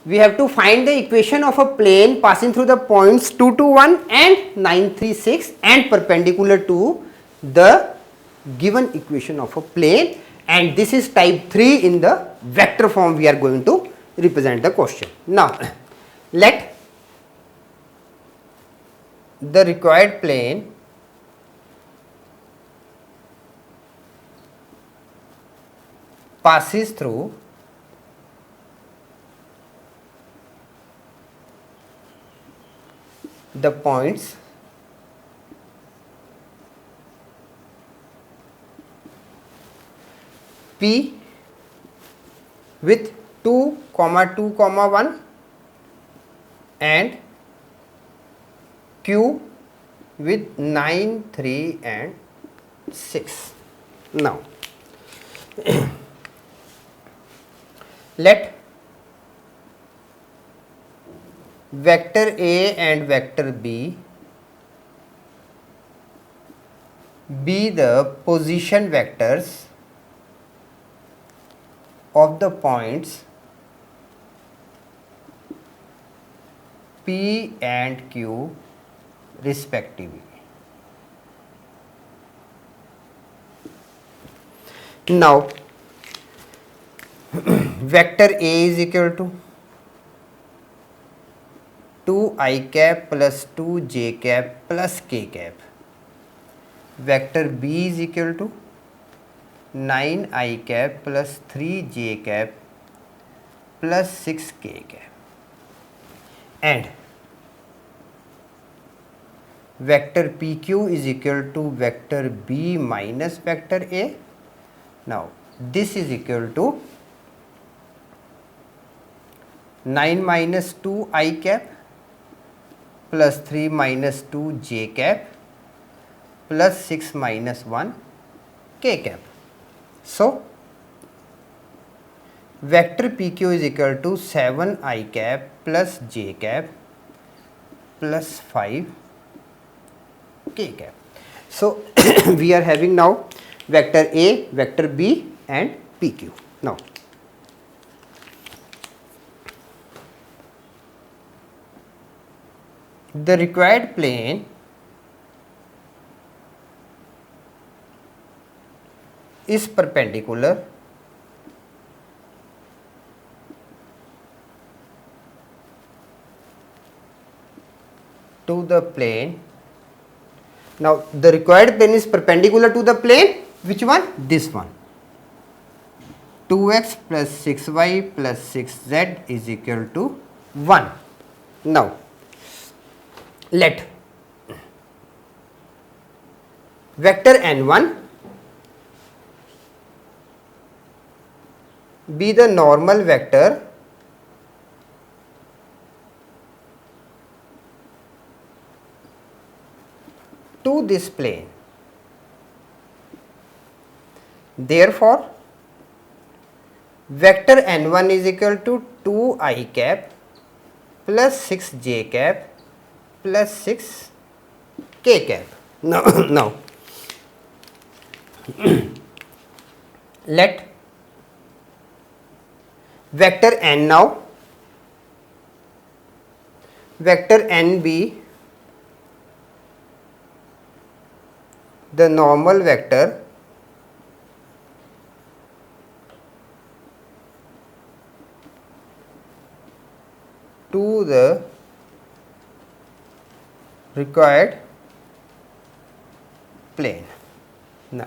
we have to find the equation of a plane passing through the points 2, 2, 1 and 9, 3, 6 and perpendicular to the given equation of a plane, and this is type 3 in the vector form we are going to represent the question. Now, let the required plane passes through the points P with 2, 2, 1 and Q with 9, 3 and 6. Now, let vector A and vector B be the position vectors of the points P and Q respectively. Now, vector A is equal to 2 I cap plus 2 j cap plus k cap. Vector B is equal to 9 I cap plus 3 j cap plus 6 k cap, and vector PQ is equal to vector B minus vector A. Now, this is equal to 9 minus 2 I cap plus 3 minus 2 j cap plus 6 minus 1 k cap. So, vector PQ is equal to 7 I cap plus j cap plus 5 k cap. So, we are having now vector A, vector B and PQ. Now, the required plane is perpendicular to the plane. Now, the required plane is perpendicular to the plane. Which one? This one. 2x plus 6y plus 6z is equal to 1. Now, let vector n1 be the normal vector to this plane. Therefore, vector n1 is equal to 2 I cap plus 6 j cap plus 6 k cap. Now let vector n now, vector n be the normal vector to the required plane. Now,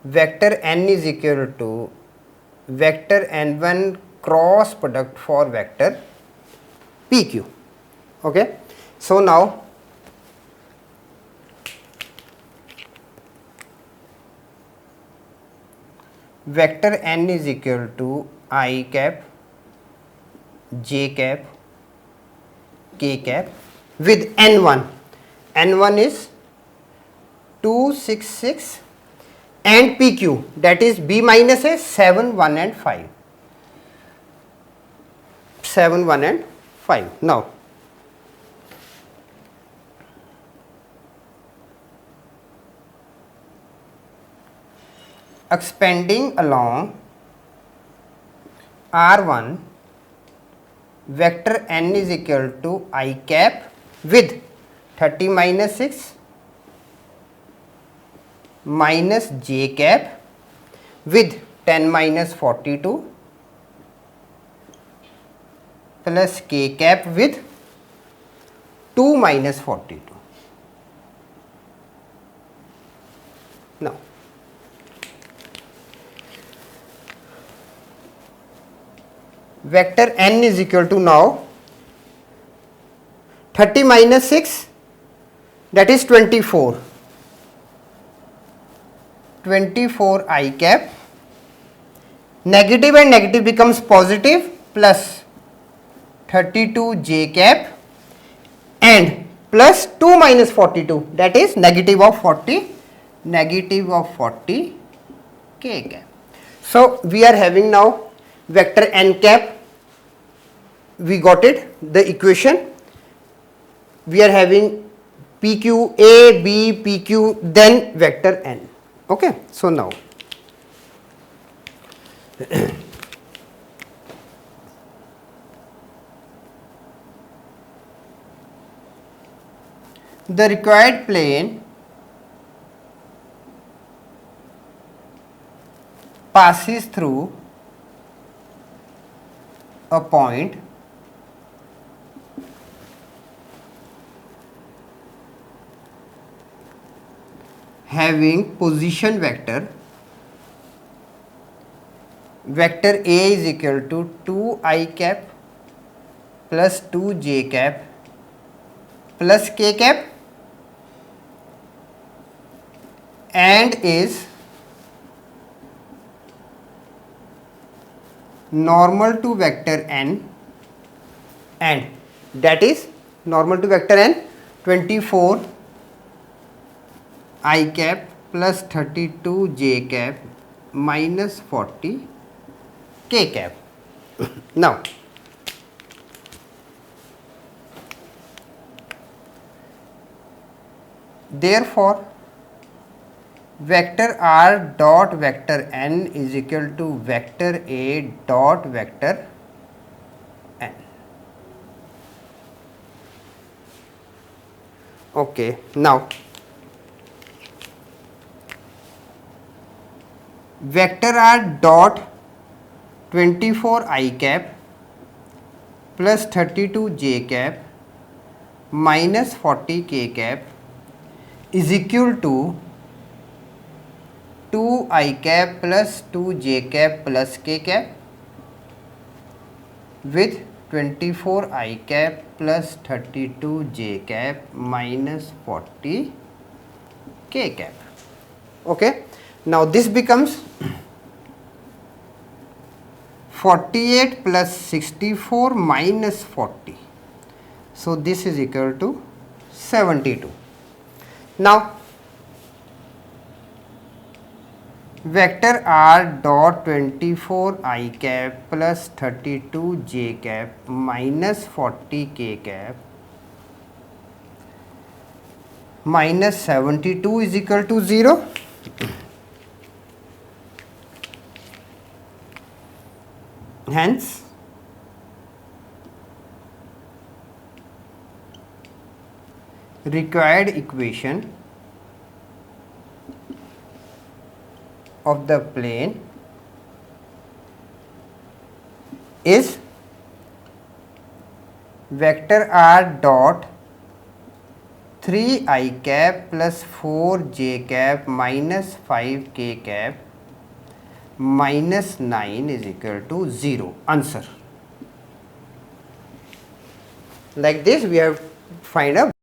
vector n is equal to vector n1 cross product for vector PQ. Okay. So, now vector n is equal to I cap, j cap, k cap with n1. n1 is 2, 6, 6 and PQ, that is B minus A, 7, 1 and 5. 7, 1 and 5. Now, expanding along R1 vector n is equal to I cap with 30 minus 6 minus j cap with 10 minus 42 plus k cap with 2 minus 42. Now, vector n is equal to now 30 minus 6, that is 24. 24 I cap, negative and negative becomes positive, plus 32 j cap and plus 2 minus 42, that is negative of 40 k cap. So we are having now vector n cap, we got it, the equation. We are having PQ A, B, PQ, then vector n. Okay, so now the required plane passes through a point having position vector A is equal to 2 I cap plus 2 j cap plus k cap and is normal to vector n, and that is normal to vector n 24 I cap plus 32 j cap minus 40 k cap. Now, therefore, vector r dot vector n is equal to vector a dot vector n. Okay, now vector r dot 24 I cap plus 32 j cap minus 40 k cap is equal to 2 I cap plus 2 j cap plus k cap with 24 I cap plus 32 j cap minus 40 k cap. Okay. Now this becomes 48 plus 64 minus 40. So this is equal to 72. Now vector r dot 24 I cap plus 32 j cap minus 40 k cap minus 72 is equal to 0. Hence, required equation of the plane is vector r dot 3 I cap plus 4 j cap minus 5 k cap minus 9 is equal to 0. Answer. Like this we have find a